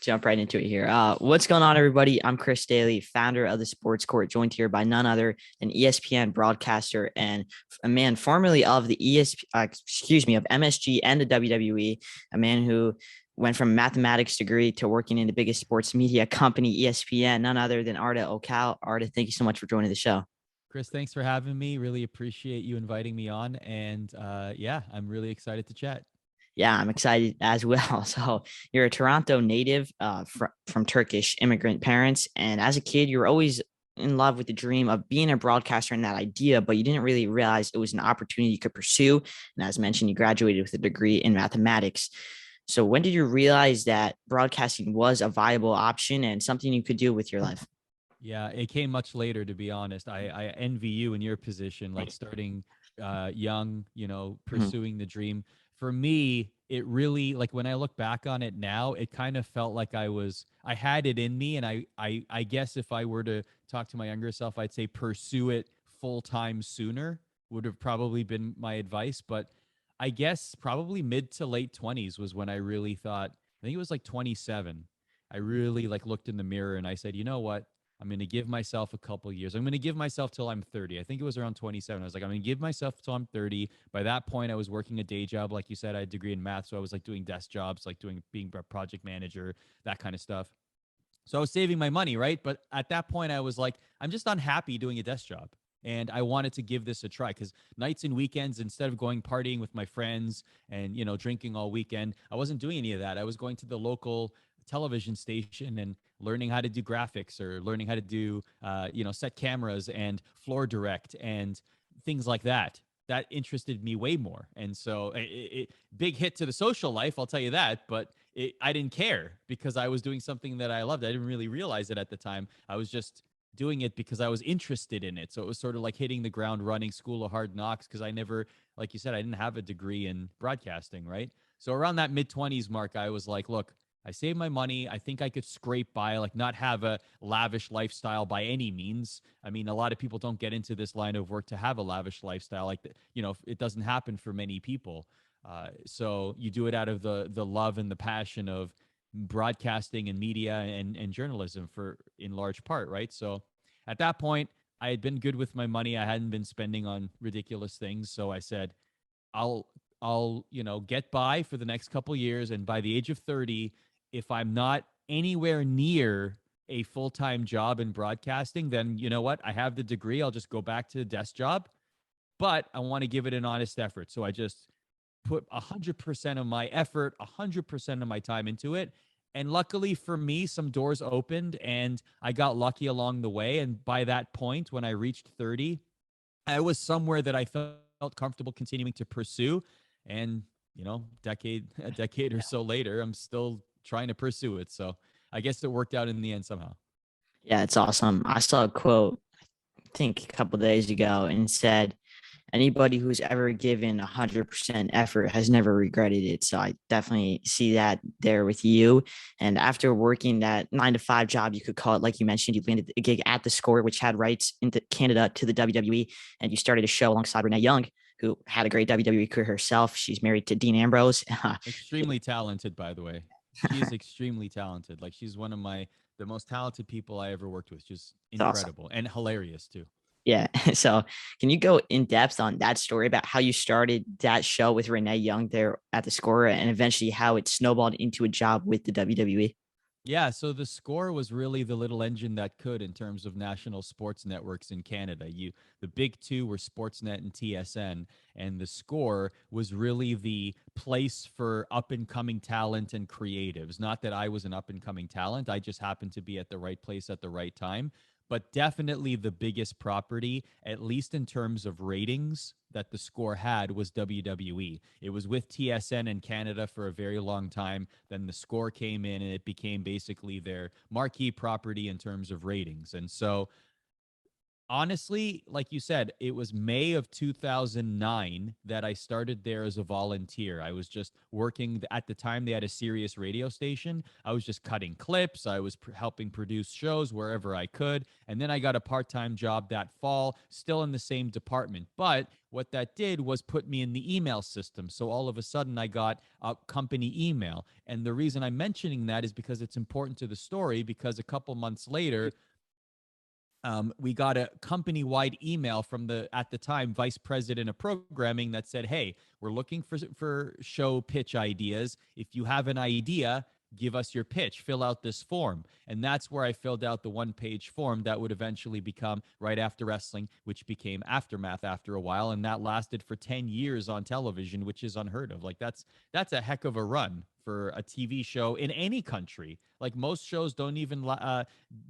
jump right into it here. What's going on, everybody? I'm Chris Dailey, founder of the Sports Court, joined here by none other than ESPN broadcaster and a man formerly of the of MSG and the WWE, a man who went from mathematics degree to working in the biggest sports media company, ESPN, none other than Arda Ocal. Arda, thank you so much for joining the show. Chris, thanks for having me. Really appreciate you inviting me on. And yeah, I'm really excited to chat. Yeah, I'm excited as well. So you're a Toronto native from Turkish immigrant parents. And as a kid, you were always in love with the dream of being a broadcaster and that idea, but you didn't really realize it was an opportunity you could pursue. And as mentioned, you graduated with a degree in mathematics. So when did you realize that broadcasting was a viable option and something you could do with your life? Yeah, it came much later, to be honest. I envy you in your position, like starting young, Mhm. pursuing the dream. For me, it really, like when I look back on it now, it kind of felt like I had it in me. And I guess if I were to talk to my younger self, I'd say pursue it full time sooner would have probably been my advice. But I guess probably mid to late 20s was when I really thought, I think it was like 27. I really like looked in the mirror and I said, you know what? I'm going to give myself a couple years. I'm going to give myself till I'm 30. I think it was around 27. I was like, I'm going to give myself till I'm 30. By that point, I was working a day job. Like you said, I had a degree in math. So I was like doing desk jobs, like being a project manager, that kind of stuff. So I was saving my money, right? But at that point, I was like, I'm just unhappy doing a desk job. And I wanted to give this a try because nights and weekends, instead of going partying with my friends and, drinking all weekend, I wasn't doing any of that. I was going to the local television station and learning how to do graphics or learning how to do, set cameras and floor direct and things like that. That interested me way more. And so, big hit to the social life, I'll tell you that. But I didn't care because I was doing something that I loved. I didn't really realize it at the time. I was just doing it because I was interested in it. So it was sort of like hitting the ground running, school of hard knocks, because I never, like you said, I didn't have a degree in broadcasting, right? So around that mid 20s mark, I was like, look, I saved my money. I think I could scrape by, like not have a lavish lifestyle by any means. I mean, a lot of people don't get into this line of work to have a lavish lifestyle. Like, it doesn't happen for many people. So you do it out of the love and the passion of broadcasting and media and journalism for in large part, right? So at that point, I had been good with my money. I hadn't been spending on ridiculous things. So I said, I'll get by for the next couple years, and by the age of 30, if I'm not anywhere near a full-time job in broadcasting, then you know what? I have the degree. I'll just go back to the desk job, but I want to give it an honest effort. So I just put 100% of my effort, 100% of my time into it. And luckily for me, some doors opened and I got lucky along the way. And by that point, when I reached 30, I was somewhere that I felt comfortable continuing to pursue. And, a decade or so later, I'm still trying to pursue it. So I guess it worked out in the end somehow. Yeah, it's awesome. I saw a quote, I think a couple days ago, and said, anybody who's ever given 100% effort has never regretted it. So I definitely see that there with you. And after working that 9 to 5 job, you could call it, like you mentioned, you landed a gig at the Score, which had rights into Canada to the WWE. And you started a show alongside Renee Young, who had a great WWE career herself. She's married to Dean Ambrose. Extremely talented, by the way. She is extremely talented. Like she's one of the most talented people I ever worked with. She's It's awesome. incredible and hilarious too. Yeah. So can you go in depth on that story about how you started that show with Renee Young there at the Score and eventually how it snowballed into a job with the WWE? Yeah, so the Score was really the little engine that could in terms of national sports networks in Canada. The big two were Sportsnet and TSN, and the Score was really the place for up and coming talent and creatives. Not that I was an up and coming talent, I just happened to be at the right place at the right time. But definitely the biggest property, at least in terms of ratings, that the Score had was WWE. It was with TSN in Canada for a very long time. Then the Score came in and it became basically their marquee property in terms of ratings. And so honestly, like you said, it was May of 2009 that I started there as a volunteer. I was just working at the time. They had a Sirius radio station. I was just cutting clips. I was helping produce shows wherever I could. And then I got a part-time job that fall, still in the same department. But what that did was put me in the email system. So all of a sudden I got a company email. And the reason I'm mentioning that is because it's important to the story, because a couple months later, we got a company-wide email from the, at the time, vice president of programming that said, "Hey, we're looking for show pitch ideas. If you have an idea, give us your pitch. Fill out this form." And that's where I filled out the one-page form that would eventually become Right After Wrestling, which became Aftermath after a while, and that lasted for 10 years on television, which is unheard of. Like that's a heck of a run for a TV show in any country. Like most shows don't even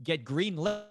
get green lit,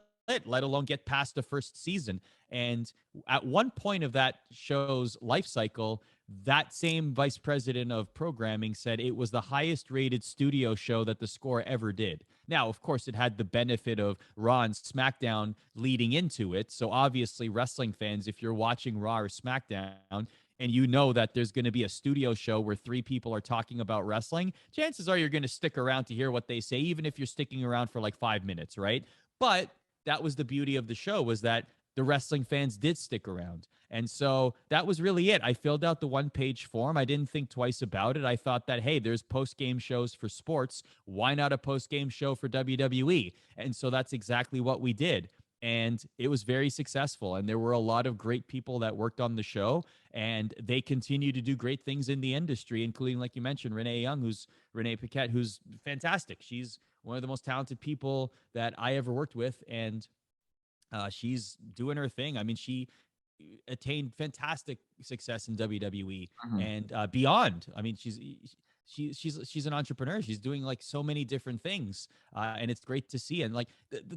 let alone get past the first season. And at one point of that show's life cycle, that same vice president of programming said it was the highest rated studio show that the Score ever did. Now, of course, it had the benefit of Raw and SmackDown leading into it. So obviously, wrestling fans, if you're watching Raw or SmackDown, and you know that there's going to be a studio show where three people are talking about wrestling, chances are you're going to stick around to hear what they say, even if you're sticking around for like 5 minutes, right? But that was the beauty of the show, was that the wrestling fans did stick around. And so that was really it. I filled out the one-page form. I didn't think twice about it. I thought that, hey, there's post-game shows for sports. Why not a post-game show for WWE? And so that's exactly what we did. And it was very successful. And there were a lot of great people that worked on the show, and they continue to do great things in the industry, including, like you mentioned, Renee Paquette, who's fantastic. She's one of the most talented people that I ever worked with, and she's doing her thing. I mean, she attained fantastic success in WWE and beyond. I mean, she's an entrepreneur. She's doing like so many different things, and it's great to see. And like,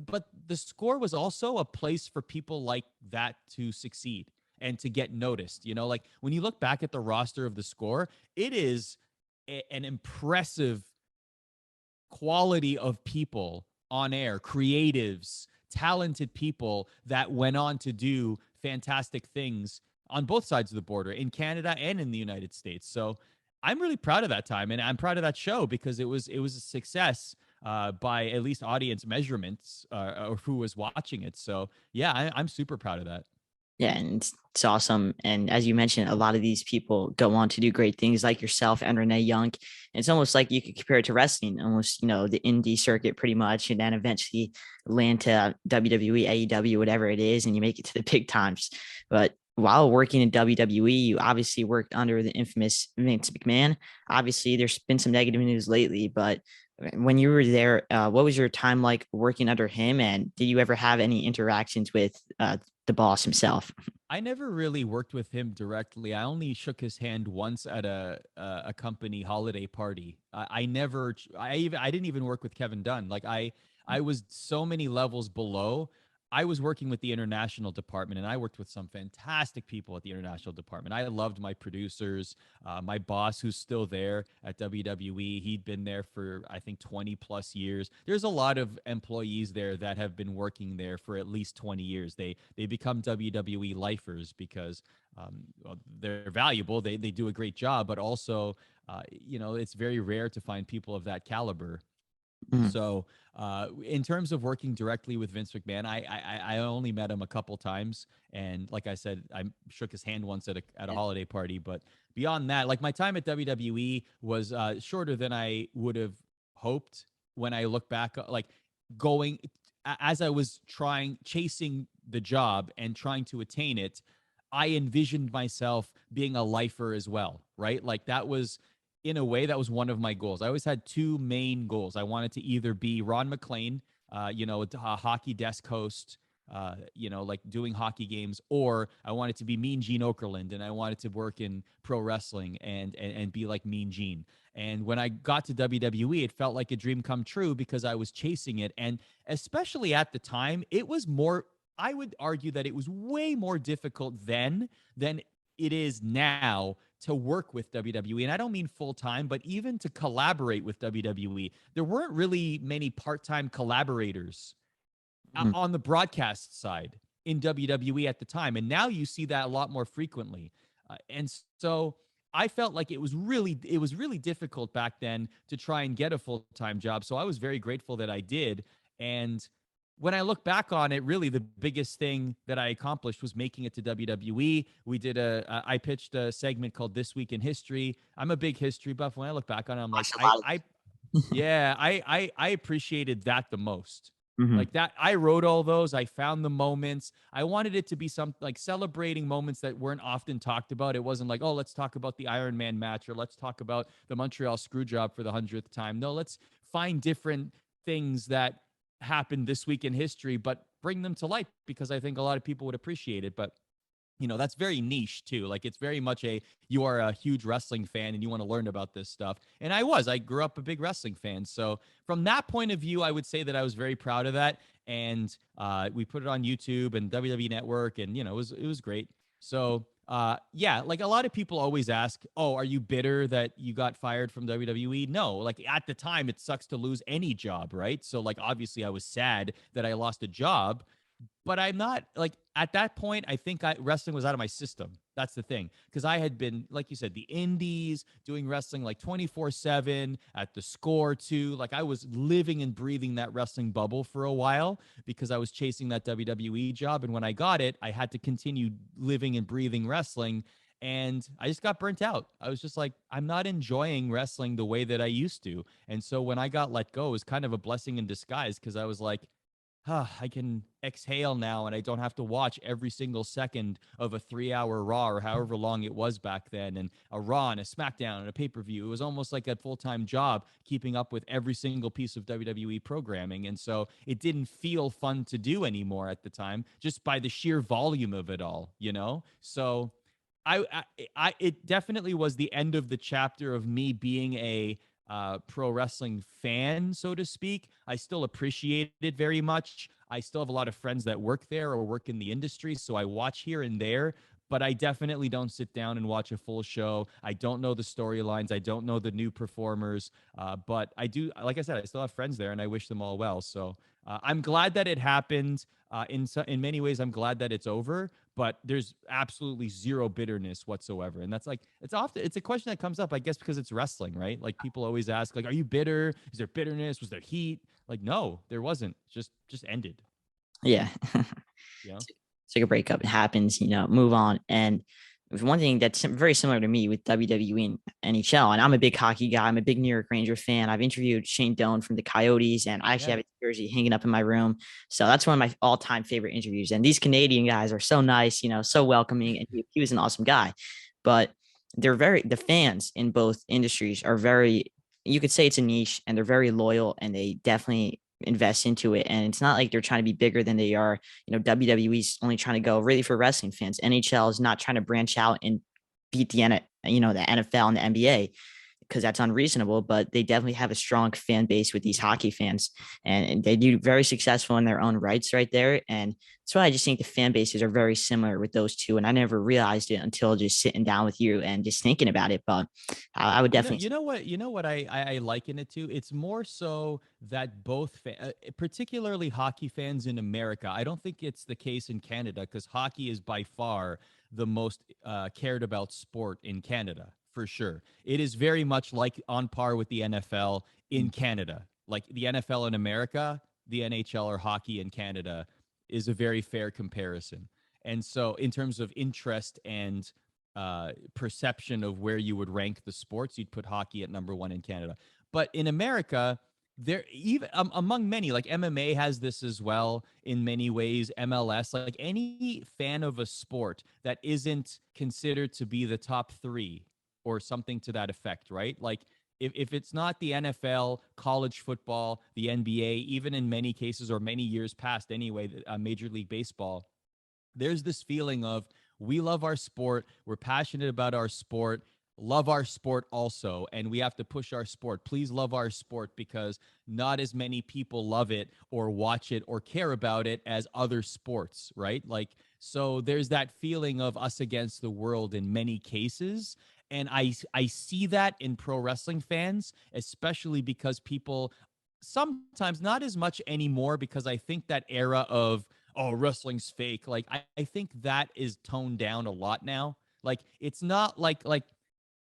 but the Score was also a place for people like that to succeed and to get noticed. You know, like when you look back at the roster of the Score, it is an impressive quality of people on air, creatives, talented people that went on to do fantastic things on both sides of the border, in Canada and in the United States. So I'm really proud of that time, and I'm proud of that show, because it was a success by at least audience measurements, or who was watching it. So yeah, I'm super proud of that. Yeah, and it's awesome. And as you mentioned, a lot of these people go on to do great things, like yourself and Renee Young. And it's almost like you could compare it to wrestling, almost, the indie circuit pretty much, and then eventually land to WWE, AEW, whatever it is, and you make it to the big times. But while working in WWE, you obviously worked under the infamous Vince McMahon. Obviously, there's been some negative news lately, but when you were there, what was your time like working under him? And did you ever have any interactions with the boss himself? I never really worked with him directly. I only shook his hand once at a company holiday party. I never, I didn't even work with Kevin Dunn. Like I was so many levels below. I was working with the international department, and I worked with some fantastic people at the international department. I loved my producers, my boss, who's still there at WWE. He'd been there for, I think, 20 plus years. There's a lot of employees there that have been working there for at least 20 years. They become WWE lifers because well, they're valuable. They do a great job, but also, it's very rare to find people of that caliber. Mhm. So, in terms of working directly with Vince McMahon, I only met him a couple times, and like I said, I shook his hand once at a holiday party. But beyond that, like my time at WWE was shorter than I would have hoped. When I look back, like going as I was chasing the job and trying to attain it, I envisioned myself being a lifer as well, right? Like that was, in a way, that was one of my goals. I always had two main goals. I wanted to either be Ron McLean, a hockey desk host, like doing hockey games, or I wanted to be Mean Gene Okerlund, and I wanted to work in pro wrestling and be like Mean Gene. And when I got to WWE, it felt like a dream come true because I was chasing it. And especially at the time, it was more, I would argue that it was way more difficult then than it is now to work with WWE. And I don't mean full time, but even to collaborate with WWE. There weren't really many part time collaborators Mhm. on the broadcast side. in WWE at the time. And now you see that a lot more frequently. And so I felt like it was really difficult back then to try and get a full-time job. So I was very grateful that I did. And when I look back on it, really the biggest thing that I accomplished was making it to WWE. I pitched a segment called This Week in History. I'm a big history buff. When I look back on it, I'm like, Watched a lot of yeah, I appreciated that the most. Mhm. Like that, I wrote all those. I found the moments. I wanted it to be some like celebrating moments that weren't often talked about. It wasn't like, oh, let's talk about the Iron Man match or let's talk about the Montreal Screwjob for the 100th time. No, let's find different things that happened this week in history, but bring them to light because I think a lot of people would appreciate it. But that's very niche too. Like it's very much you are a huge wrestling fan and you want to learn about this stuff. And I grew up a big wrestling fan. So from that point of view, I would say that I was very proud of that. And we put it on YouTube and WWE Network, and it was great. So yeah, like a lot of people always ask, oh, are you bitter that you got fired from WWE? No, like at the time it sucks to lose any job, right? So like obviously I was sad that I lost a job, but I'm not like at that point. I think wrestling was out of my system. That's the thing, because I had been, like you said, the indies, doing wrestling like 24/7 at the Score too. Like I was living and breathing that wrestling bubble for a while because I was chasing that WWE job, and when I got it, I had to continue living and breathing wrestling. And I just got burnt out. I was just like, I'm not enjoying wrestling the way that I used to. And so when I got let go, it was kind of a blessing in disguise because I was like, I can exhale now and I don't have to watch every single second of a 3-hour Raw or however long it was back then, and a Raw and a SmackDown and a pay-per-view. It was almost like a full-time job keeping up with every single piece of WWE programming. And so it didn't feel fun to do anymore at the time, just by the sheer volume of it all. So it definitely was the end of the chapter of me being a pro wrestling fan, so to speak. I still appreciate it very much. I still have a lot of friends that work there or work in the industry, so I watch here and there. But I definitely don't sit down and watch a full show. I don't know the storylines. I don't know the new performers. But I do, like I said, I still have friends there, and I wish them all well. So I'm glad that it happened. In many ways, I'm glad that it's over. But there's absolutely zero bitterness whatsoever. And that's like, it's a question that comes up, I guess, because it's wrestling, right? Like people always ask, like, are you bitter? Is there bitterness? Was there heat? Like, no, there wasn't. Just ended. Yeah. You know? It's like a breakup. It happens, move on. And one thing that's very similar to me with WWE and NHL, and I'm a big hockey guy. I'm a big New York Ranger fan. I've interviewed Shane Doan from the Coyotes, and I actually Yeah. have a jersey hanging up in my room. So that's one of my all-time favorite interviews. And these Canadian guys are so nice, so welcoming, and he was an awesome guy. But the fans in both industries are very, you could say it's a niche, and they're very loyal, and they definitely invest into it. And it's not like they're trying to be bigger than they are. WWE's only trying to go really for wrestling fans. NHL is not trying to branch out and beat the NFL and the NBA, because that's unreasonable, but they definitely have a strong fan base with these hockey fans, and they do very successful in their own rights right there. And that's why I just think the fan bases are very similar with those two. And I never realized it until just sitting down with you and just thinking about it. But I would definitely, You know what I liken it to? It's more so that particularly hockey fans in America. I don't think it's the case in Canada because hockey is by far the most cared about sport in Canada, for sure. It is very much like on par with the NFL in Canada. Like the NFL in America, the NHL or hockey in Canada is a very fair comparison. And so, in terms of interest and perception of where you would rank the sports, you'd put hockey at number one in Canada. But in America, there even among many, like MMA has this as well in many ways. MLS, like any fan of a sport that isn't considered to be the top three or something to that effect, right? Like if it's not the NFL, college football, the NBA, even in many cases or many years past anyway, Major League Baseball, there's this feeling of we love our sport, we're passionate about our sport, love our sport also, and we have to push our sport. Please love our sport because not as many people love it or watch it or care about it as other sports, right? Like, so there's that feeling of us against the world in many cases. And I see that in pro wrestling fans, especially because people sometimes, not as much anymore, because I think that era of oh, wrestling's fake. Like I think that is toned down a lot now. Like it's not like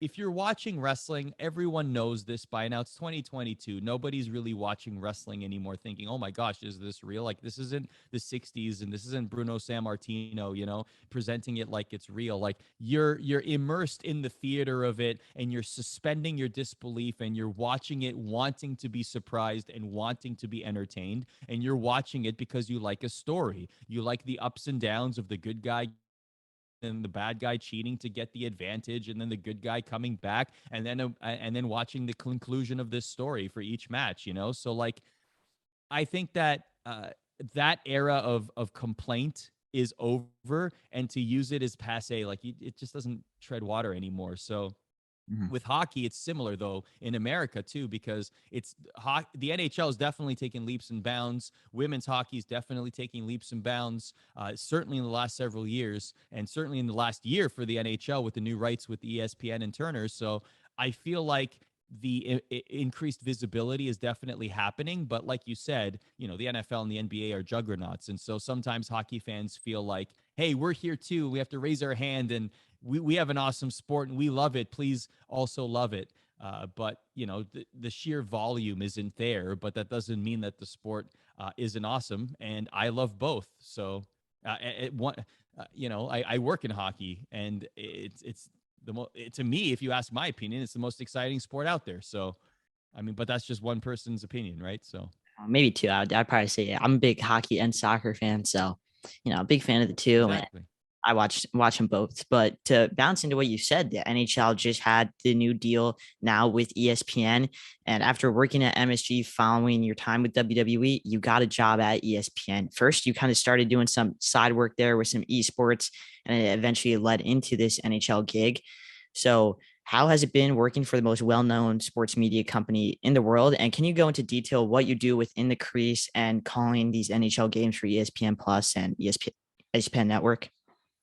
if you're watching wrestling, everyone knows this by now. It's 2022. Nobody's really watching wrestling anymore thinking, oh my gosh, is this real? Like this isn't the 60s and this isn't Bruno Sammartino, presenting it like it's real. Like you're immersed in the theater of it and you're suspending your disbelief and you're watching it wanting to be surprised and wanting to be entertained. And you're watching it because you like a story. You like the ups and downs of the good guy and the bad guy cheating to get the advantage, and then the good guy coming back, and then watching the conclusion of this story for each match. So like I think that that era of complaint is over, and to use it as passe, like it just doesn't tread water anymore. So Mhm. with hockey, it's similar though in America too, because the NHL is definitely taking leaps and bounds. Women's hockey is definitely taking leaps and bounds, certainly in the last several years, and certainly in the last year for the NHL with the new rights with ESPN and Turner. So I feel like the increased visibility is definitely happening. But like you said, the NFL and the NBA are juggernauts. And so sometimes hockey fans feel like, hey, we're here too. We have to raise our hand and we have an awesome sport and we love it. Please also love it. But the sheer volume isn't there, but that doesn't mean that the sport isn't awesome. And I love both. So I work in hockey, and it's to me, if you ask my opinion, it's the most exciting sport out there. So, I mean, but that's just one person's opinion, right? So Maybe two. I'd probably say I'm a big hockey and soccer fan, so a big fan of the two. And exactly. I watch them both. But to bounce into what you said, the NHL just had the new deal now with ESPN. And after working at MSG following your time with WWE, you got a job at ESPN. First, you kind of started doing some side work there with some esports, and it eventually led into this NHL gig. So, how has it been working for the most well-known sports media company in the world? And can you go into detail what you do within the crease and calling these NHL games for ESPN Plus and ESPN Network?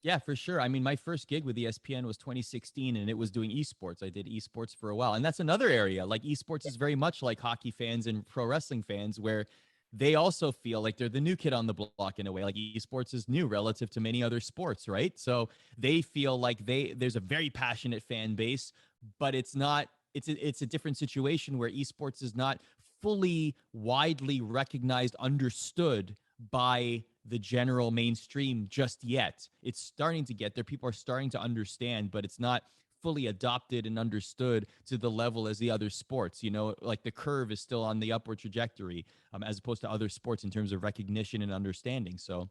Yeah, for sure. I mean, my first gig with ESPN was 2016, and it was doing esports. I did esports for a while. And that's another area. Like esports is very much like hockey fans and pro wrestling fans, where they also feel like they're the new kid on the block in a way. Like esports is new relative to many other sports, right? So they feel like there's a very passionate fan base, but it's not. It's a different situation where esports is not fully widely recognized, understood by the general mainstream just yet. It's starting to get there. People are starting to understand, but it's not fully adopted and understood to the level as the other sports. Like the curve is still on the upward trajectory, as opposed to other sports in terms of recognition and understanding. So,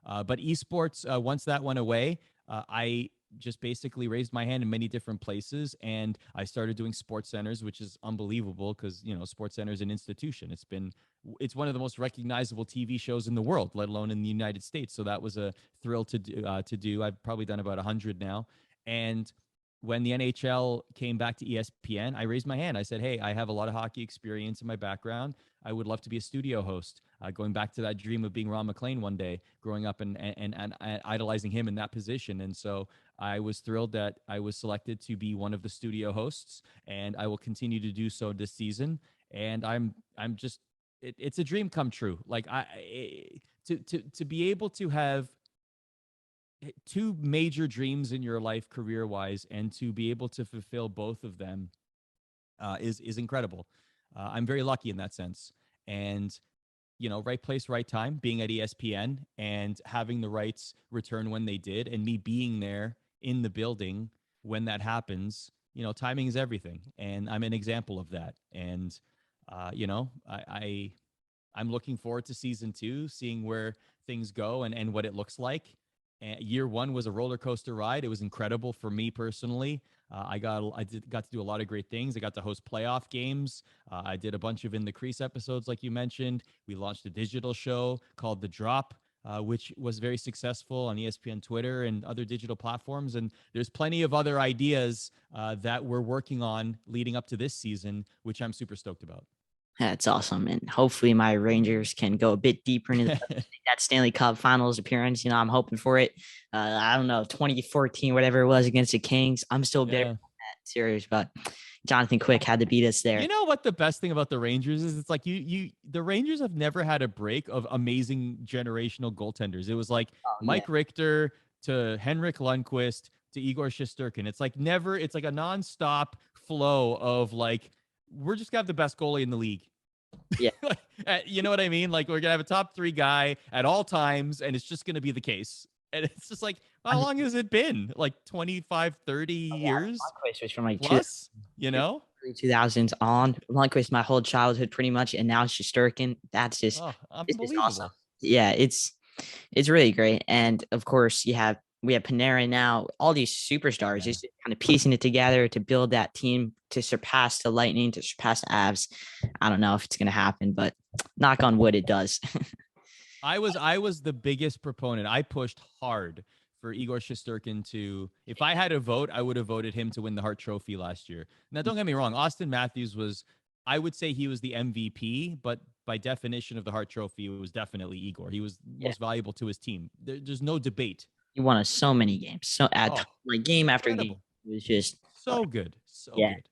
but esports, once that went away, I just basically raised my hand in many different places, and I started doing sports centers, which is unbelievable because sports center is an institution. It's one of the most recognizable TV shows in the world, let alone in the United States. So that was a thrill to do. I've probably done about 100 now. And when the NHL came back to ESPN, I raised my hand. I said, hey, I have a lot of hockey experience in my background. I would love to be a studio host. Going back to that dream of being Ron McLean one day, growing up and idolizing him in that position. And so I was thrilled that I was selected to be one of the studio hosts, and I will continue to do so this season. And I'm just it's a dream come true. Like to be able to have two major dreams in your life career wise, and to be able to fulfill both of them is incredible. I'm very lucky in that sense. And right place, right time, being at ESPN and having the rights return when they did, and me being there in the building when that happens, timing is everything. And I'm an example of that. And, I'm looking forward to season 2, seeing where things go and what it looks like. And year 1 was a roller coaster ride. It was incredible for me personally. Got to do a lot of great things. I got to host playoff games. I did a bunch of In the Crease episodes, like you mentioned. We launched a digital show called The Drop, which was very successful on ESPN Twitter and other digital platforms. And there's plenty of other ideas that we're working on leading up to this season, which I'm super stoked about. That's awesome. And hopefully my Rangers can go a bit deeper into that Stanley Cup Finals appearance. I'm hoping for it. I don't know, 2014, whatever it was against the Kings. I'm still bitter Yeah. on that series, but Jonathan Quick had to beat us there. You know what the best thing about the Rangers is? It's like the Rangers have never had a break of amazing generational goaltenders. It was like Yeah. Mike Richter to Henrik Lundqvist to Igor Shesterkin. It's like never, it's like a nonstop flow of like, we're just gonna have the best goalie in the league. Yeah. You know what I mean? Like we're gonna have a top 3 guy at all times, and it's just gonna be the case. And it's just like, how long has it been? Like 25, 30 Yeah, years Lundqvist was from like plus, you know? 2000s on. Lundqvist my whole childhood pretty much, and now it's Shesterkin. Oh, It's just awesome. unbelievable. Yeah, it's really great. And of course, we have Panarin now. All these superstars, Yeah. just kind of piecing it together to build that team to surpass the Lightning, to surpass the Avs. I don't know if it's going to happen, but knock on wood, it does. I was the biggest proponent. I pushed hard for Igor Shesterkin to, if I had a vote, I would have voted him to win the Hart Trophy last year. Now, don't get me wrong, Austin Matthews was, I would say he was the MVP, but by definition of the Hart Trophy, it was definitely Igor. He was most valuable to his team. There's no debate. He won us so many games, so like game after game, it was just so good, so yeah. good.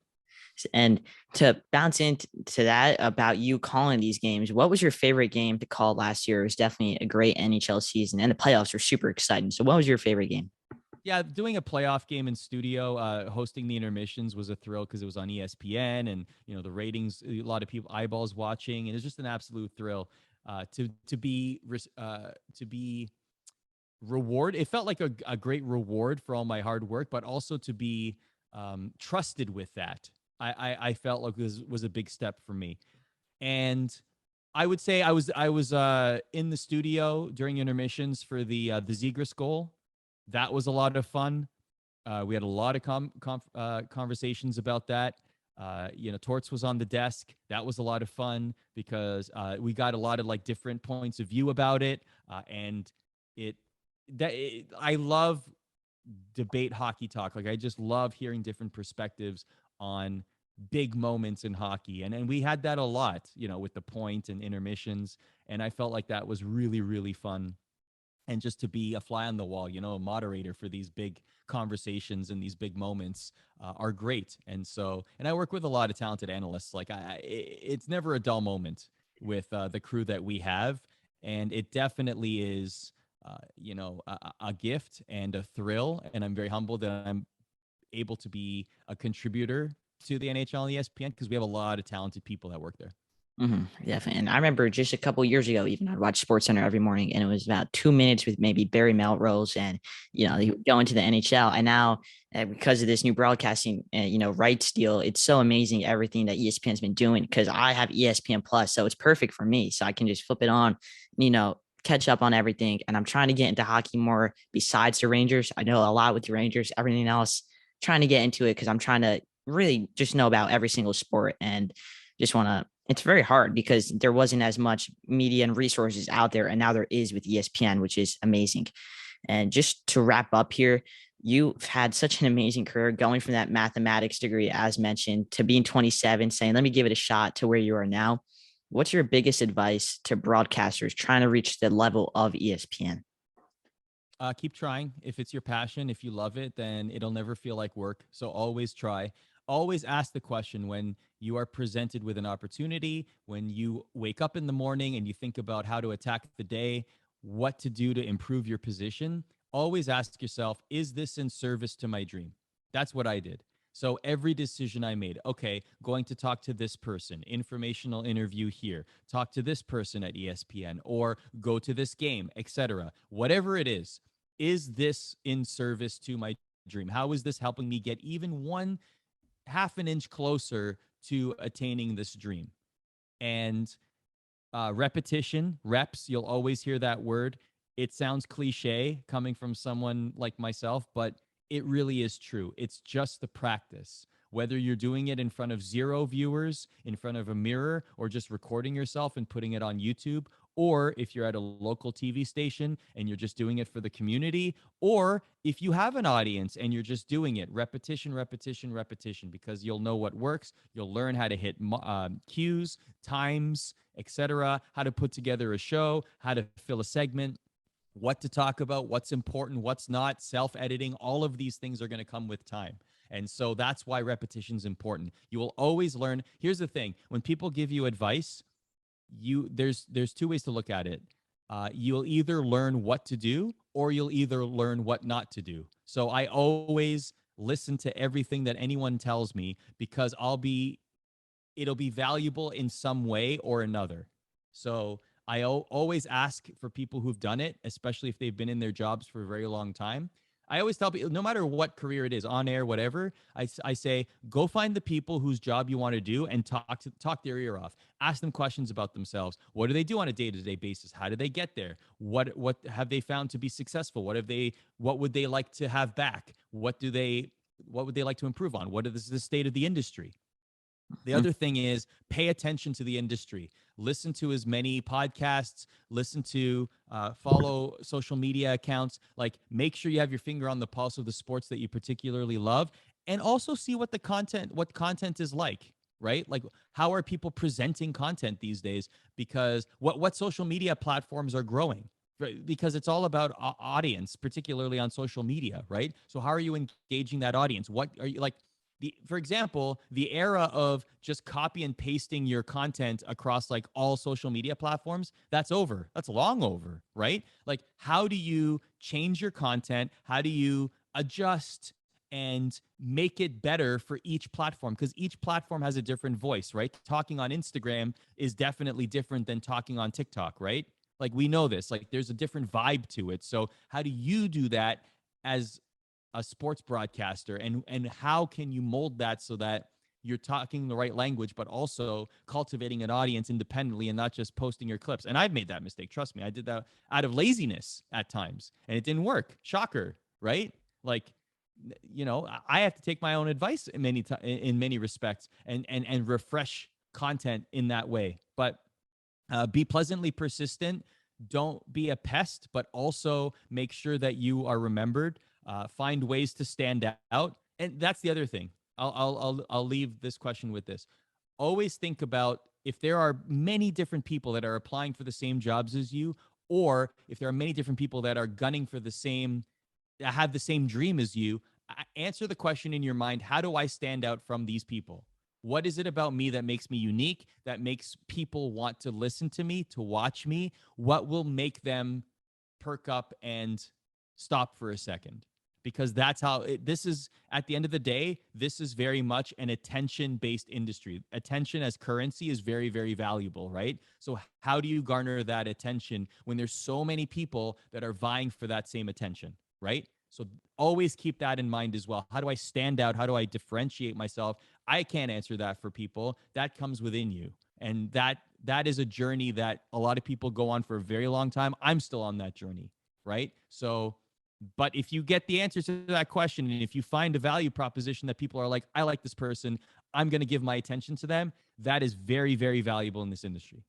And to bounce into that about you calling these games, what was your favorite game to call last year? It was definitely a great NHL season, and the playoffs were super exciting. So, what was your favorite game? Yeah, doing a playoff game in studio, hosting the intermissions was a thrill because it was on ESPN, and the ratings, a lot of people eyeballs watching, and it was just an absolute thrill to be reward. It felt like a great reward for all my hard work, but also to be trusted with that. I felt like this was a big step for me. And I would say I was in the studio during intermissions for the Zegras goal. That was a lot of fun. We had a lot of conversations about that. Torts was on the desk. That was a lot of fun because we got a lot of like different points of view about it. And I love debate hockey talk. Like I just love hearing different perspectives on big moments in hockey. And we had that a lot, with the point and intermissions. And I felt like that was really, really fun. And just to be a fly on the wall, a moderator for these big conversations and these big moments are great. And I work with a lot of talented analysts. Like it's never a dull moment with the crew that we have. And it definitely is, a gift and a thrill. And I'm very humbled that I'm able to be a contributor to the NHL and ESPN because we have a lot of talented people that work there. Definitely. And I remember just a couple years ago, even I'd watch SportsCenter every morning, and it was about 2 minutes with maybe Barry Melrose, and they would go into the NHL. And now, because of this new broadcasting, rights deal, it's so amazing everything that ESPN's been doing. Because I have ESPN Plus, so it's perfect for me. So I can just flip it on, catch up on everything. And I'm trying to get into hockey more besides the Rangers. I know a lot with the Rangers. Everything else, trying to get into it because I'm trying to really just know about every single sport and just want to. It's very hard because there wasn't as much media and resources out there, and now there is with ESPN, which is amazing. And just to wrap up here, you've had such an amazing career going from that mathematics degree, as mentioned, to being 27, saying, let me give it a shot, to where you are now. What's your biggest advice to broadcasters trying to reach the level of ESPN? Keep trying. If it's your passion, if you love it, then it'll never feel like work. So always try. Always ask the question when you are presented with an opportunity, when you wake up in the morning and you think about how to attack the day, what to do to improve your position. Always ask yourself, is this in service to my dream? That's what I did. So every decision I made, okay, going to talk to this person, informational interview here, talk to this person at ESPN, or go to this game, etc. Whatever it is this in service to my dream? How is this helping me get even one half an inch closer to attaining this dream? And repetition, reps, you'll always hear that word. It sounds cliche coming from someone like myself, but it really is true. It's just the practice. Whether you're doing it in front of 0 viewers, in front of a mirror, or just recording yourself and putting it on YouTube, or if you're at a local TV station and you're just doing it for the community, or if you have an audience and you're just doing it, repetition, repetition, repetition, because you'll know what works. You'll learn how to hit cues, times, etc., how to put together a show, how to fill a segment, what to talk about, what's important, what's not, self-editing. All of these things are going to come with time. And so that's why repetition is important. You will always learn. Here's the thing. When people give you advice, there's two ways to look at it. You'll either learn what to do or you'll either learn what not to do. So I always listen to everything that anyone tells me because it'll be valuable in some way or another. So I always ask for people who've done it, especially if they've been in their jobs for a very long time. I always tell people, no matter what career it is, on air, whatever, I say, go find the people whose job you want to do and talk their ear off. Ask them questions about themselves. What do they do on a day-to-day basis? How do they get there? What have they found to be successful? What would they like to have back? What would they like to improve on? What is the state of the industry? The other thing is pay attention to the industry. Listen to as many podcasts, follow social media accounts, like make sure you have your finger on the pulse of the sports that you particularly love, and also see what content is like, right? Like how are people presenting content these days? Because what social media platforms are growing, right? Because it's all about audience, particularly on social media, right? So how are you engaging that audience? What are you like? For example, the era of just copy and pasting your content across like all social media platforms, that's over. That's long over, right? Like, how do you change your content? How do you adjust and make it better for each platform? Because each platform has a different voice, right? Talking on Instagram is definitely different than talking on TikTok, right? Like, we know this. Like, there's a different vibe to it. So how do you do that as a sports broadcaster, and how can you mold that so that you're talking the right language, but also cultivating an audience independently and not just posting your clips? And I've made that mistake. Trust me, I did that out of laziness at times, and it didn't work. Shocker, right? Like, I have to take my own advice in many respects and refresh content in that way. But be pleasantly persistent. Don't be a pest, but also make sure that you are remembered. Find ways to stand out, and that's the other thing. I'll leave this question with this. Always think about if there are many different people that are applying for the same jobs as you, or if there are many different people that are gunning for have the same dream as you. Answer the question in your mind: how do I stand out from these people? What is it about me that makes me unique, that makes people want to listen to me, to watch me? What will make them perk up and stop for a second? Because that's how this is, at the end of the day, this is very much an attention-based industry. Attention as currency is very, very valuable, right? So how do you garner that attention when there's so many people that are vying for that same attention, right? So always keep that in mind as well. How do I stand out? How do I differentiate myself? I can't answer that for people. That comes within you. And that is a journey that a lot of people go on for a very long time. I'm still on that journey, right? So, but if you get the answer to that question, and if you find a value proposition that people are like, I like this person, I'm going to give my attention to them, that is very, very valuable in this industry.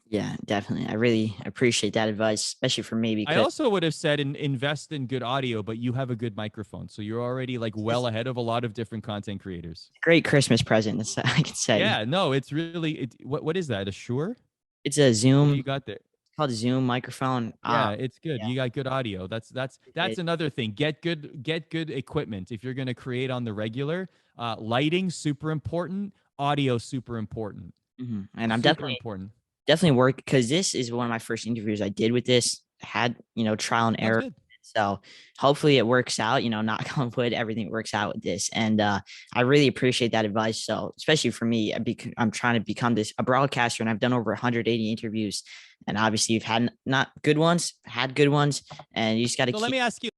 Yeah, definitely. I really appreciate that advice, especially for me, I because also would have said invest in good audio, but you have a good microphone. So you're already like well ahead of a lot of different content creators. great Christmas present, I can say. Yeah, no, it's really, what is that? A Shure? It's a What do Zoom, you got there? it's called a Zoom microphone. Yeah, it's good. Yeah, You got good audio. That's it, another thing. Get good equipment if you're going to create on the regular. Lighting super important. Audio super important. and I'm Super important. definitely work because this is one of my first interviews I did with this. Had trial and That's error. good. So hopefully it works out. Knock on wood, everything works out with this. And I really appreciate that advice. So especially for me, I'm trying to become a broadcaster, and I've done over 180 interviews. And obviously, you've had not good ones, had good ones, and you just got to So let keep. me ask you.